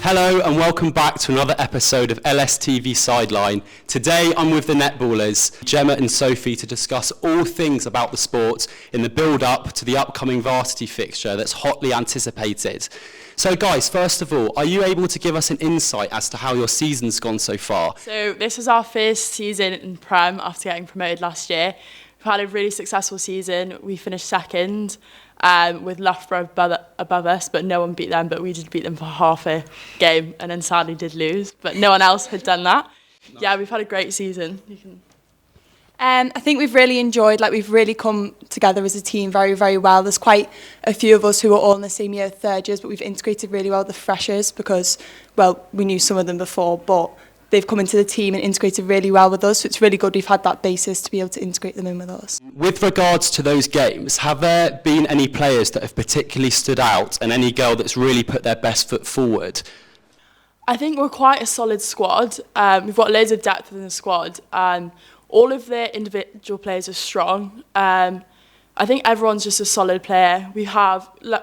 Hello and welcome back to another episode of LSTV Sideline. Today I'm with the netballers, Gemma and Sophie, to discuss all things about the sport in the build-up to the upcoming varsity fixture that's hotly anticipated. So guys, first of all, are you able to give us an insight as to how your season's gone so far? So this is our first season in Prem after getting promoted last year. We've had a really successful season. We finished second. With Loughborough above us, but no one beat them, but we did beat them for half a game and then sadly did lose, but no one else had done that. No. Yeah, we've had a great season. I think we've really enjoyed, we've really come together as a team very, very well. There's quite a few of us who are all in the same year, third years, but we've integrated really well with the freshers because, well, we knew some of them before, but they've come into the team and integrated really well with us, so it's really good we've had that basis to be able to integrate them in with us. With regards to those games, have there been any players that have particularly stood out and any girl that's really put their best foot forward? I think we're quite a solid squad. We've got loads of depth in the squad. All of the individual players are strong. I think everyone's just a solid player. We're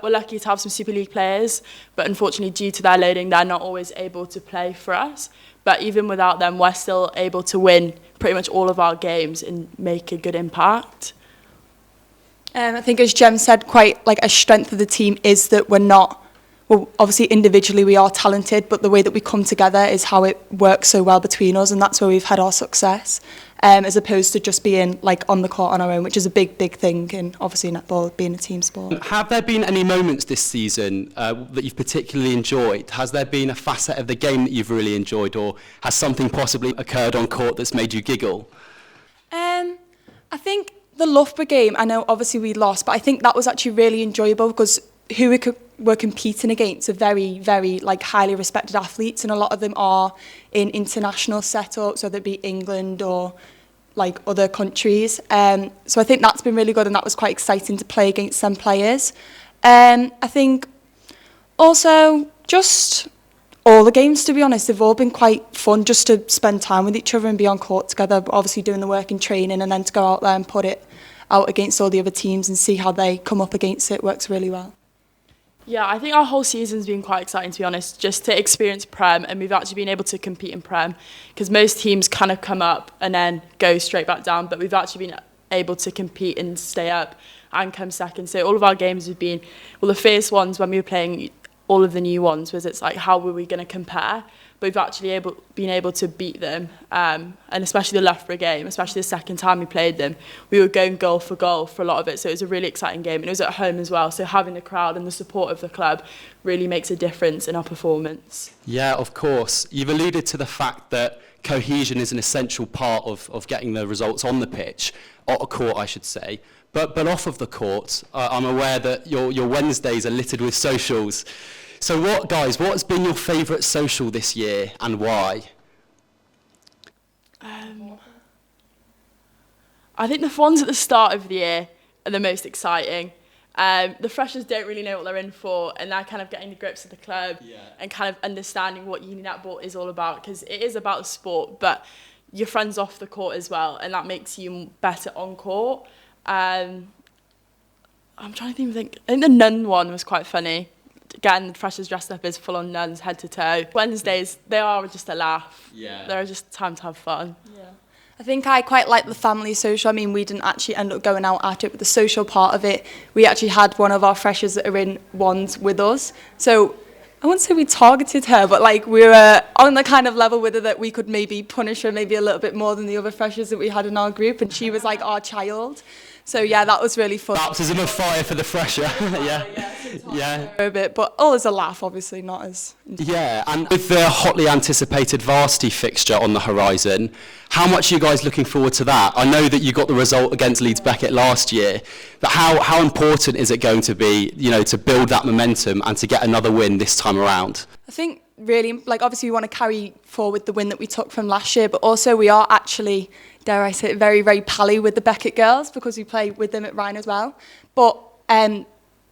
lucky to have some Super League players, but unfortunately due to their loading, they're not always able to play for us. But even without them, we're still able to win pretty much all of our games and make a good impact. I think, as Jem said, quite a strength of the team is that we're not, well, obviously individually we are talented, but the way that we come together is how it works so well between us, and that's where we've had our success, as opposed to just being on the court on our own, which is a big, big thing in obviously netball being a team sport. Have there been any moments this season that you've particularly enjoyed? Has there been a facet of the game that you've really enjoyed, or has something possibly occurred on court that's made you giggle? I think the Loughborough game, I know obviously we lost, but I think that was actually really enjoyable because who we were competing against are very, very highly respected athletes, and a lot of them are in international setups, whether it be England or other countries. So I think that's been really good, and that was quite exciting to play against some players. I think also just all the games, to be honest, they've all been quite fun just to spend time with each other and be on court together, but obviously doing the work in training and then to go out there and put it out against all the other teams and see how they come up against it works really well. Yeah, I think our whole season's been quite exciting, to be honest, just to experience Prem, and we've actually been able to compete in Prem because most teams kind of come up and then go straight back down, but we've actually been able to compete and stay up and come second. So all of our games have been, well, the first ones when we were playing all of the new ones was how were we going to compare? But we've actually been able to beat them, and especially the Loughborough game, especially the second time we played them, we were going goal for a lot of it, so it was a really exciting game, and it was at home as well, so having the crowd and the support of the club really makes a difference in our performance. Yeah, of course. You've alluded to the fact that cohesion is an essential part of getting the results on the pitch, on a court I should say, but off of the court, I'm aware that your Wednesdays are littered with socials. So what's been your favourite social this year and why? I think the ones at the start of the year are the most exciting. The freshers don't really know what they're in for, and they're kind of getting the grips of the club and kind of understanding what uni netball is all about, because it is about the sport, but your friends off the court as well, and that makes you better on court. I'm trying to think. I think the nun one was quite funny. Again, the freshers dressed up as full-on nuns, head to toe. Wednesdays, they are just a laugh. Yeah. They're just time to have fun. Yeah. I think I quite like the family social. I mean, we didn't actually end up going out at it, but the social part of it, we actually had one of our freshers that are in ones with us. So I wouldn't say we targeted her, but we were on the kind of level with her that we could maybe punish her maybe a little bit more than the other freshers that we had in our group, and she was our child. So yeah, that was really fun. Baptism of fire for the fresher. Yeah. A bit, but all as a laugh, obviously, not as. Yeah, and with the hotly anticipated varsity fixture on the horizon, how much are you guys looking forward to that? I know that you got the result against Leeds Becket last year, but how important is it going to be, to build that momentum and to get another win this time around? I think really, obviously we want to carry forward the win that we took from last year, but also we are actually, dare I say it, very, very pally with the Becket girls because we play with them at Rhino as well. But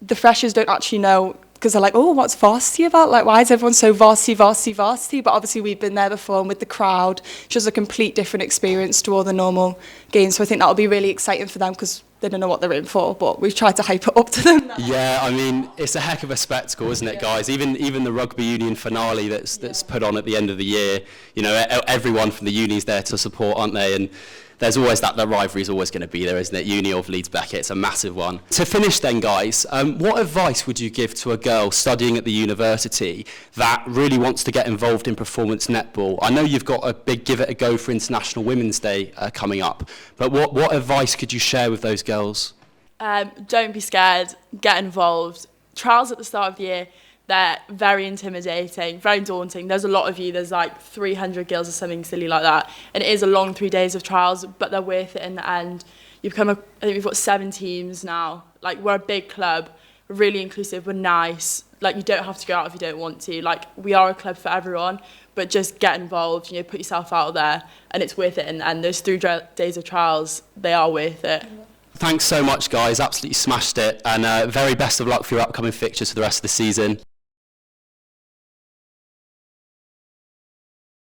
the freshers don't actually know, because they're oh, what's varsity about? Why is everyone so varsity? But obviously we've been there before, and with the crowd, it's just a complete different experience to all the normal games. So I think that'll be really exciting for them because they don't know what they're in for, but we've tried to hype it up to them now. Yeah, I mean, it's a heck of a spectacle, isn't it, guys? Even the rugby union finale that's put on at the end of the year, you know, everyone from the uni's there to support, aren't they? And there's always that rivalry is always going to be there, isn't it? Uni of Leeds Becket, it's a massive one. To finish then, guys, what advice would you give to a girl studying at the university that really wants to get involved in performance netball? I know you've got a big Give It a Go for International Women's Day coming up, but what advice could you share with those girls? Don't be scared, get involved. Trials at the start of the year, they're very intimidating, very daunting. There's a lot of you, there's like 300 girls or something silly like that. And it is a long 3 days of trials, but they're worth it in the end. I think we've got 7 teams now. Like, we're a big club, we're really inclusive, we're nice. Like, you don't have to go out if you don't want to. Like, we are a club for everyone, but just get involved, you know, put yourself out there, and it's worth it in the end. Those 3 days of trials, they are worth it. Thanks so much, guys. Absolutely smashed it. And very best of luck for your upcoming fixtures for the rest of the season.